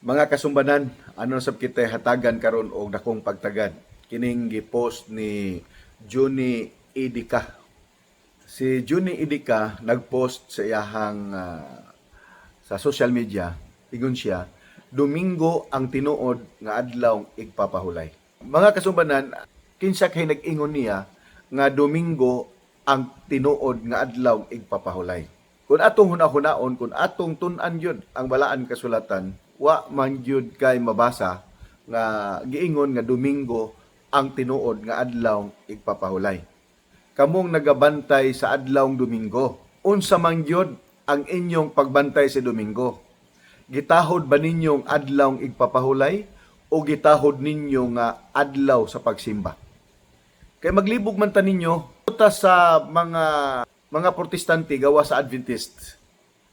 Mga kasumbanan, ano sab kita hatagan karon og dakong pagtagad. Kining gi-post ni Juni Idika. Si Juni Idika nag-post sa iyahang sa social media, ingon siya, Domingo ang tinuod nga adlaw igpapahulay. Mga kasumbanan, kinsa kay nag-ingon niya nga Domingo ang tinuod nga adlaw igpapahulay. Kung atong hunahunaon, kung atong tun-an yun ang balaan kasulatan, wa man gyud kay mabasa nga giingon nga Domingo ang tinuod nga adlaw igpapahulay. Kamong nagabantay sa adlawng Domingo, unsa man gyud ang inyong pagbantay sa Domingo? Gitahod ba ninyong adlawng igpapahulay o gitahod ninyo nga adlaw sa pagsimba? Kay maglibog man ta ninyo sa mga protestante gawa sa Adventist.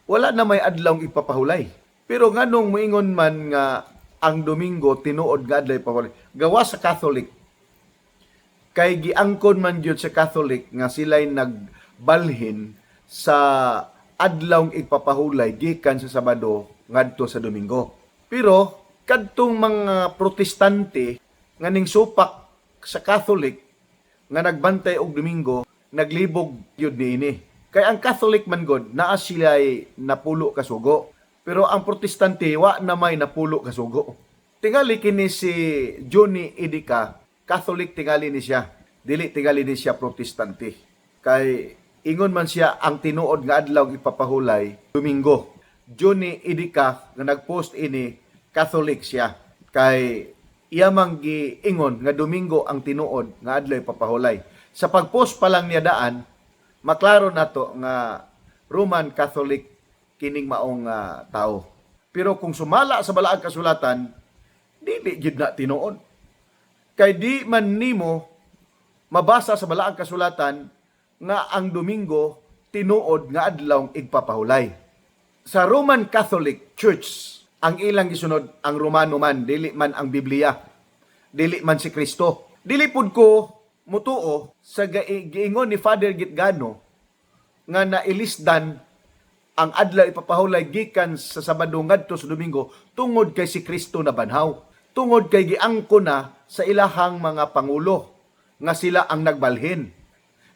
Wala na may adlawng igpapahulay. Pero nganong moingon man nga ang Domingo tinuod nga adlaw igpapahulay, gawa sa Catholic. Kay giangkon man gyud sa Catholic nga sila'y nagbalhin sa adlawng igpapahulay gikan sa Sabado ngadto sa Domingo. Pero kadtong mga protestante nga ning supak sa Catholic nga nagbantay og Domingo, naglibog gyud niini. Kay ang Catholic man god naa sila'y napulo ka sugo. Pero ang protestante wa na may napulo ka sugo. Tingali kini si Juni Idika, Catholic tingali ni siya. Dili tingali ni siya protestante. Kay ingon man siya ang tinuod nga adlaw ipapahulay Domingo. Juni Idika nga nagpost ini Catholic siya. Kay iya man giingon nga Domingo ang tinuod nga adlaw ipapahulay. Sa pagpost pa lang niya daan, maklaro nato nga Roman Catholic kining maong tao. Pero kung sumala sa balaang kasulatan, dili gid na tinuod. Kay di man nimo mabasa sa balaang kasulatan nga ang Domingo tinuod nga adlaw igpapahulay. Sa Roman Catholic Church, ang ilang gisunod ang Romano man, dili man ang Biblia, dili man si Kristo. Dili pud ko mutuo sa giingon ni Father Gitgano nga nailisdan ang adlaw ipapahulay gikan sa Sabado ngadto sa Domingo tungod kay si Kristo na banhaw. Tungod kay giangko na sa ilahang mga pangulo nga sila ang nagbalhin.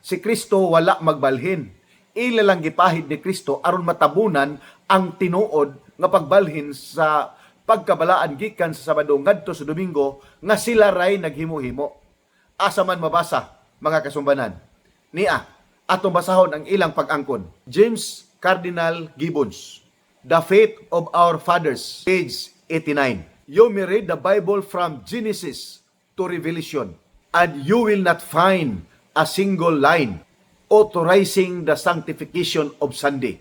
Si Kristo wala magbalhin. Ila lang gipahid ni Kristo aron matabunan ang tinuod nga pagbalhin sa pagkabalaan gikan sa Sabado ngadto sa Domingo nga sila ray naghimo-himo. Asa man mabasa, mga kasumbanan. Nia, atong basahon ang ilang pag-angkon. James Cardinal Gibbons, The Faith of Our Fathers, page 89. You may read the Bible from Genesis to Revelation, and you will not find a single line authorizing the sanctification of Sunday.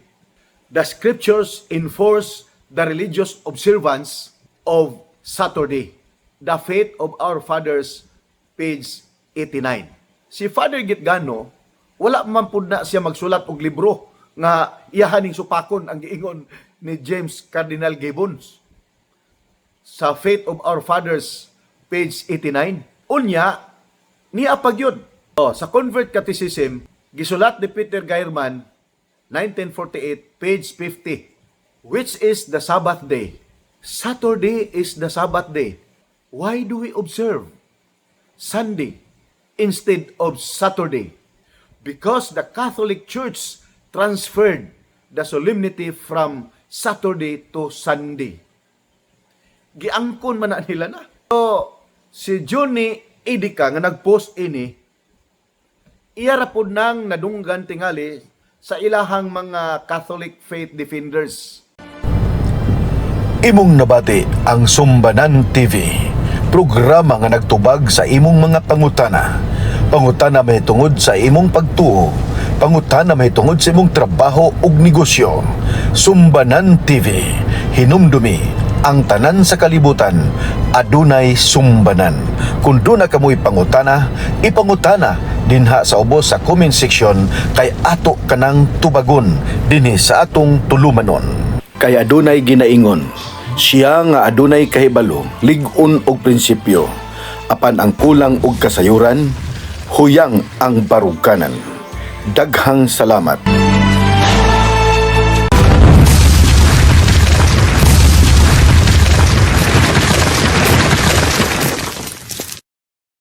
The scriptures enforce the religious observance of Saturday. The Faith of Our Fathers, page 89. Si Father Gitgano, wala man pud na siya magsulat og libro nga iyahaning supakon ang giingon ni James Cardinal Gibbons. Sa Faith of Our Fathers, page 89. Unya, niya pagyud. Sa Convert Catechism, gisulat ni Peter Geierman, 1948, page 50. Which is the Sabbath day? Saturday is the Sabbath day. Why do we observe Sunday instead of Saturday? Because the Catholic Church transferred the solemnity from Saturday to Sunday. Giangkon man na nila na. So, si Juni Idika nga nagpost ini, iya ra pud nang nadunggan tingali sa ilahang mga Catholic faith defenders. Imong nabati ang Sumbanan TV, programa nga nagtubag sa imong mga pangutana. Pangutana may tungod sa imong pagtuo, pangutana may tungod sa imong trabaho ug negosyo. Sumbanan TV, hinumdumi ang tanan sa kalibutan, adunay sumbanan. Kung doon na kamoy pangutana, ipangutana dinha sa ubos sa comment section kay ato kanang tubagon dinhi sa atong tulumanon. Kay adunay ginaingon, siya nga adunay kahibalo, lig-on og prinsipyo, apan ang kulang og kasayuran, huyang ang barugkanan. Daghang salamat.